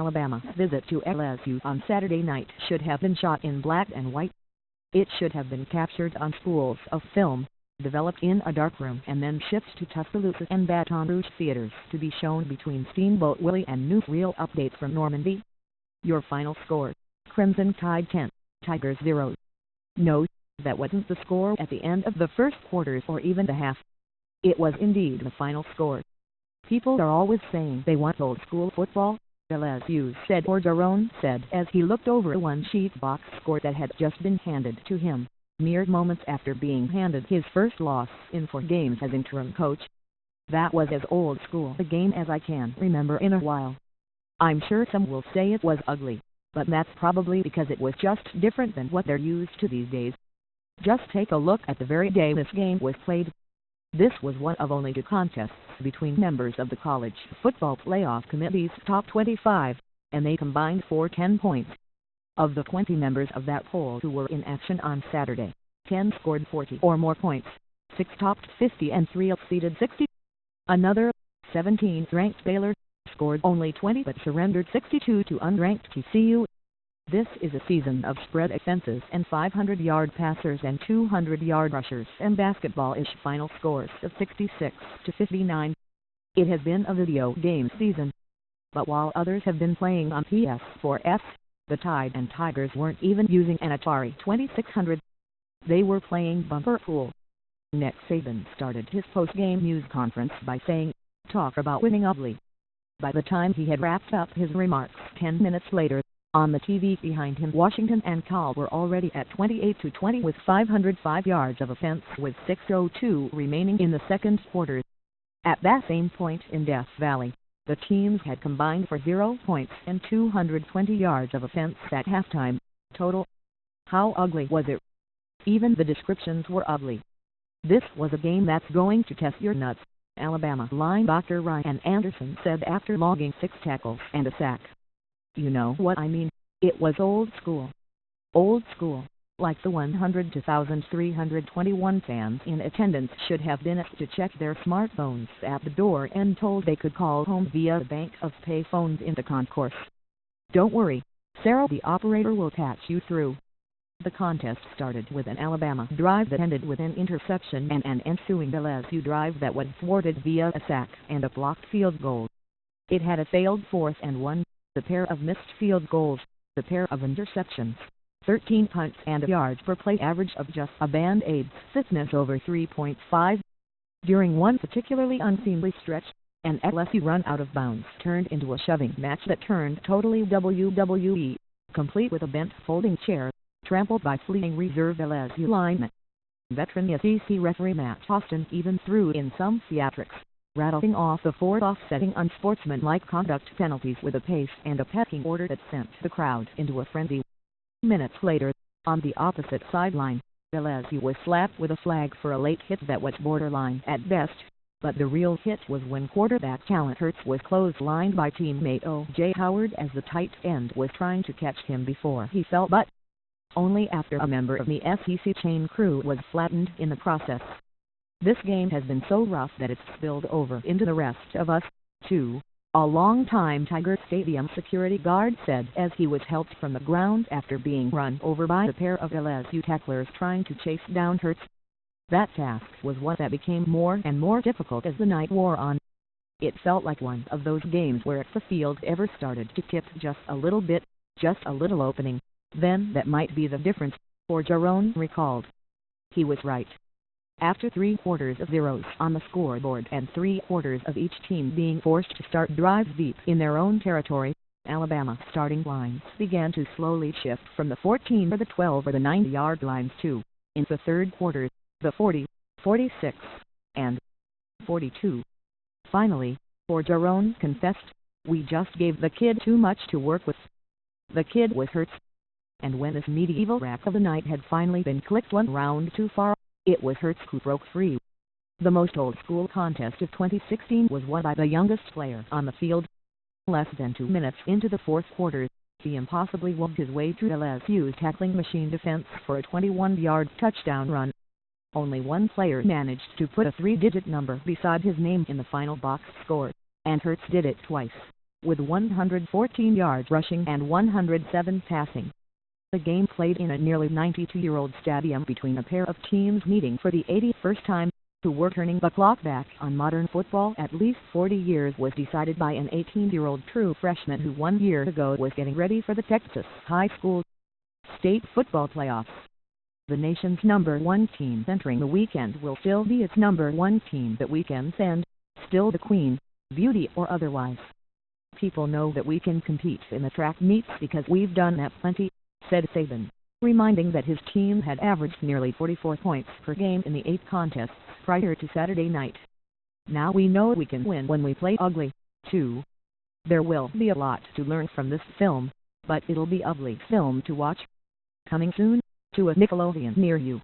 Alabama's visit to LSU on Saturday night should have been shot in black and white. It should have been captured on spools of film, developed in a darkroom and then shipped to Tuscaloosa and Baton Rouge theaters to be shown between Steamboat Willie and newsreel updates from Normandy. Your final score: Crimson Tide 10, Tigers 0. No, that wasn't the score at the end of the first quarters or even the half. It was indeed the final score. People are always saying they want old school football, LSU said Orgeron said as he looked over a one-sheet box score that had just been handed to him, mere moments after being handed his first loss in 4 games as interim coach. That was as old school a game as I can remember in a while. I'm sure some will say it was ugly, but that's probably because it was just different than what they're used to these days. Just take a look at the very day this game was played. This was one of only 2 contests between members of the College Football Playoff Committee's top 25, and they combined for 10 points. Of the 20 members of that poll who were in action on Saturday, 10 scored 40 or more points, 6 topped 50 and 3 exceeded 60. Another, 17th ranked Baylor, scored only 20 but surrendered 62 to unranked TCU. This is a season of spread offenses and 500-yard passers and 200-yard rushers and basketball-ish final scores of 66-59. It has been a video game season. But while others have been playing on PS4s, the Tide and Tigers weren't even using an Atari 2600. They were playing bumper pool. Nick Saban started his post-game news conference by saying, "Talk about winning ugly." By the time he had wrapped up his remarks 10 minutes later, on the TV behind him Washington and Cal were already at 28-20 with 505 yards of offense with 6:02 remaining in the second quarter. At that same point in Death Valley, the teams had combined for 0 points and 220 yards of offense at halftime, total. How ugly was it? Even the descriptions were ugly. This was a game that's going to test your nuts, Alabama linebacker Ryan Anderson said after logging 6 tackles and a sack. You know what I mean, it was old school. Old school, like the 102,321 fans in attendance should have been asked to check their smartphones at the door and told they could call home via the bank of pay phones in the concourse. Don't worry, Sarah the operator will patch you through. The contest started with an Alabama drive that ended with an interception and an ensuing LSU drive that was thwarted via a sack and a blocked field goal. It had a failed 4th and 1, the pair of missed field goals, the pair of interceptions, 13 punts and a yards per play average of just a Band-Aid's thickness over 3.5. During one particularly unseemly stretch, an LSU run out of bounds turned into a shoving match that turned totally WWE, complete with a bent folding chair, trampled by fleeing reserve LSU linemen. Veteran SEC referee Matt Austin even threw in some theatrics, rattling off the 4 offsetting unsportsmanlike conduct penalties with a pace and a pecking order that sent the crowd into a frenzy. Minutes later, on the opposite sideline, LSU was slapped with a flag for a late hit that was borderline at best, but the real hit was when quarterback Jalen Hurts was clotheslined by teammate O.J. Howard as the tight end was trying to catch him before he fell, but only after a member of the SEC chain crew was flattened in the process. This game has been so rough that it's spilled over into the rest of us, too, a longtime Tiger Stadium security guard said as he was helped from the ground after being run over by a pair of LSU tacklers trying to chase down Hurts. That task was one that became more and more difficult as the night wore on. It felt like one of those games where if the field ever started to tip just a little bit, just a little opening, then that might be the difference, Orgeron recalled. He was right. After 3 quarters of zeros on the scoreboard and 3 quarters of each team being forced to start drives deep in their own territory, Alabama starting lines began to slowly shift from the 14 or the 12 or the 90-yard lines to, in the third quarter, the 40, 46, and 42. Finally, Orgeron confessed, "We just gave the kid too much to work with." The kid was Hurts. And when this medieval rap of the night had finally been clicked 1 round too far, it was Hurts who broke free. The most old-school contest of 2016 was won by the youngest player on the field. Less than 2 minutes into the 4th quarter, he impossibly wove his way through LSU's tackling machine defense for a 21-yard touchdown run. Only one player managed to put a 3-digit number beside his name in the final box score, and Hurts did it twice. with 114 yards rushing and 107 passing. The game played in a nearly 92-year-old stadium between a pair of teams meeting for the 81st time, who were turning the clock back on modern football at least 40 years, was decided by an 18-year-old true freshman who 1 year ago was getting ready for the Texas high school state football playoffs. The nation's number 1 team entering the weekend will still be its number 1 team at weekend's end, still the queen, beauty or otherwise. People know that we can compete in the track meets because we've done that plenty, said Saban, reminding that his team had averaged nearly 44 points per game in the 8 contests prior to Saturday night. Now we know we can win when we play ugly, too. There will be a lot to learn from this film, but it'll be ugly film to watch. Coming soon to a Nickelodeon near you.